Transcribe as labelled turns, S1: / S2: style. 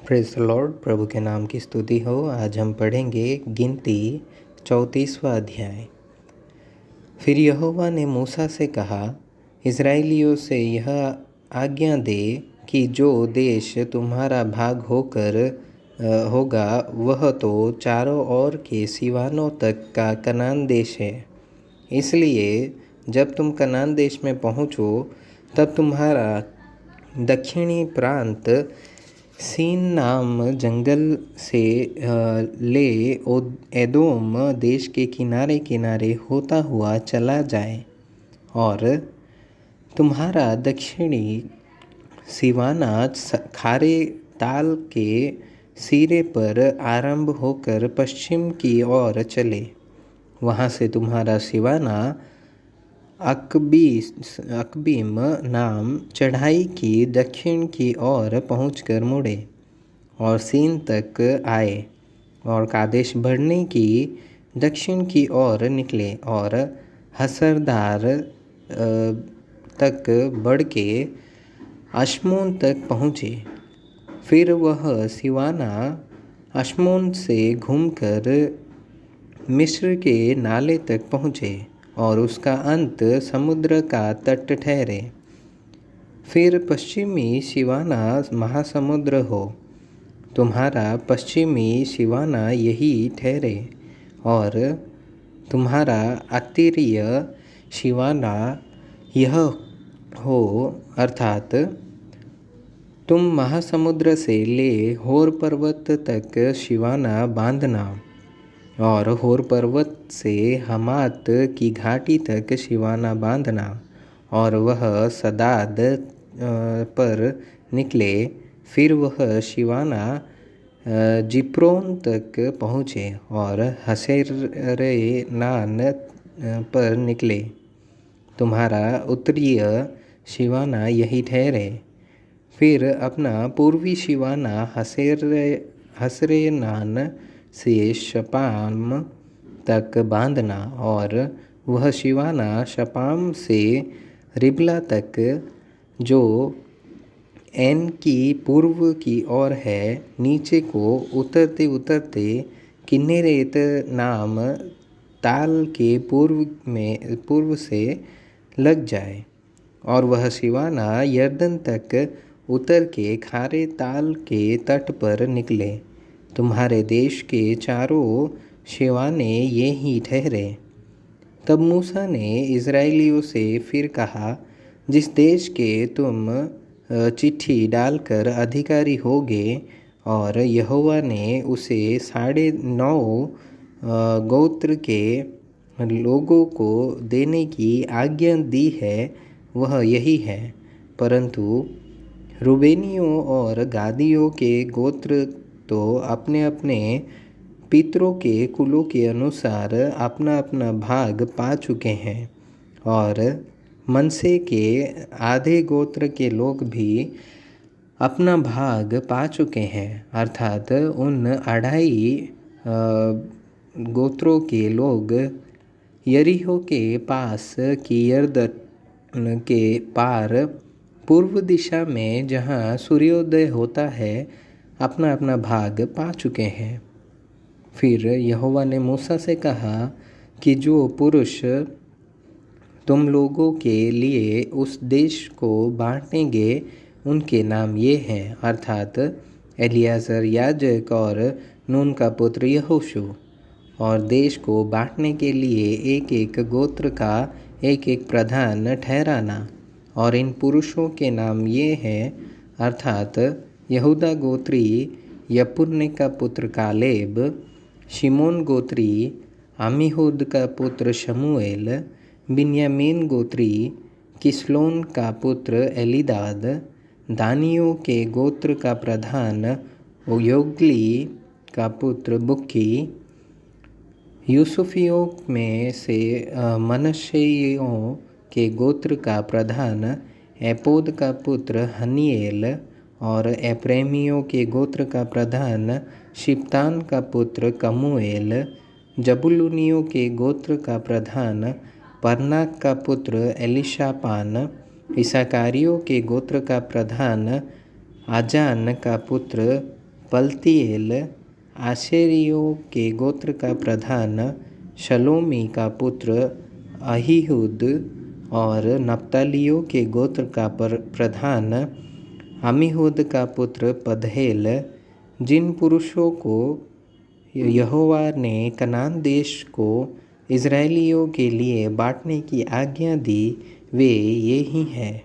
S1: Praise the Lord. प्रभु के नाम की स्तुति हो। आज हम पढ़ेंगे गिनती 34वां अध्याय। फिर यहोवा ने मूसा से कहा, इस्राएलियों से यह आज्ञा दे कि जो देश तुम्हारा भाग होगा वह तो चारों ओर के सीवानों तक का कनान देश है। इसलिए जब तुम कनान देश में पहुँचो तब तुम्हारा दक्षिणी प्रांत सीन नाम जंगल से ले एदोम देश के किनारे किनारे होता हुआ चला जाए और तुम्हारा दक्षिणी सीवाना खारे ताल के सिरे पर आरंभ होकर पश्चिम की ओर चले। वहाँ से तुम्हारा सीवाना अकबीम नाम चढ़ाई की दक्षिण की ओर पहुंचकर मुड़े और सीन तक आए और कादेश बढ़ने की दक्षिण की ओर निकले और हसरदार तक बढ़ के अश्मोन तक पहुँचे। फिर वह सीवाना अश्मोन से घूमकर मिस्र के नाले तक पहुँचे और उसका अंत समुद्र का तट ठहरे। फिर पश्चिमी सीवाना महासमुद्र हो। तुम्हारा पश्चिमी सीवाना यही ठहरे और तुम्हारा उत्तरीय सीवाना यह हो, अर्थात तुम महासमुद्र से ले होर पर्वत तक सीवाना बांधना और होर पर्वत से हमात की घाटी तक सीवाना बांधना और वह सदाद पर निकले। फिर वह सीवाना जिप्रोन तक पहुँचे और हसेरेनान पर निकले। तुम्हारा उत्तरीय सीवाना यही ठहरे। फिर अपना पूर्वी सीवाना हसरेनान से शपाम तक बांधना और वह सीवाना शपाम से रिबला तक जो एन की पूर्व की ओर है नीचे को उतरते उतरते किन्नेरेत नाम ताल के पूर्व से लग जाए और वह सीवाना यरदन तक उतर के खारे ताल के तट पर निकले। तुम्हारे देश के चारों सीवाने ये ही ठहरे। तब मूसा ने इस्राएलियों से फिर कहा, जिस देश के तुम चिट्ठी डालकर अधिकारी होगे और यहोवा ने उसे 9.5 गोत्र के लोगों को देने की आज्ञा दी है वह यही है। परंतु रूबेनियों और गादियों के गोत्र तो अपने अपने पितरों के कुलों के अनुसार अपना अपना भाग पा चुके हैं और मनसे के आधे गोत्र के लोग भी अपना भाग पा चुके हैं, अर्थात उन 2.5 गोत्रों के लोग यरीहो के पास की यरदन के पार पूर्व दिशा में जहाँ सूर्योदय होता है अपना अपना भाग पा चुके हैं। फिर यहोवा ने मूसा से कहा कि जो पुरुष तुम लोगों के लिए उस देश को बांटेंगे उनके नाम ये हैं, अर्थात एलियाजर याजक और नून का पुत्र यहोशू। और देश को बांटने के लिए एक एक गोत्र का एक एक प्रधान ठहराना। और इन पुरुषों के नाम ये हैं, अर्थात यहूदा गोत्री यपुन्ने का पुत्र कालेब, शिमोन गोत्री अमीहूद का पुत्र शमूएल, बिन्यामीन गोत्री किसलोन का पुत्र एलीदाद, दानियों के गोत्र का प्रधान योगली का पुत्र बुक्की, यूसुफियों में से मनश्शेइयों के गोत्र का प्रधान एपोद का पुत्र हनिएल, और एप्रेमियों के गोत्र का प्रधान शिप्तान का पुत्र कमूएल, जबुलूनियों के गोत्र का प्रधान परनाक का पुत्र एलिशापान, इसाकारियों के गोत्र का प्रधान आजान का पुत्र पलतीएल, आशेरियों के गोत्र का प्रधान शलोमी का पुत्र अहीहूद और नप्तालियों के गोत्र का प्रधान अमीहूद का पुत्र पदहेल। जिन पुरुषों को यहोवा ने कनान देश को इज़राइलियों के लिए बांटने की आज्ञा दी वे ये ही हैं।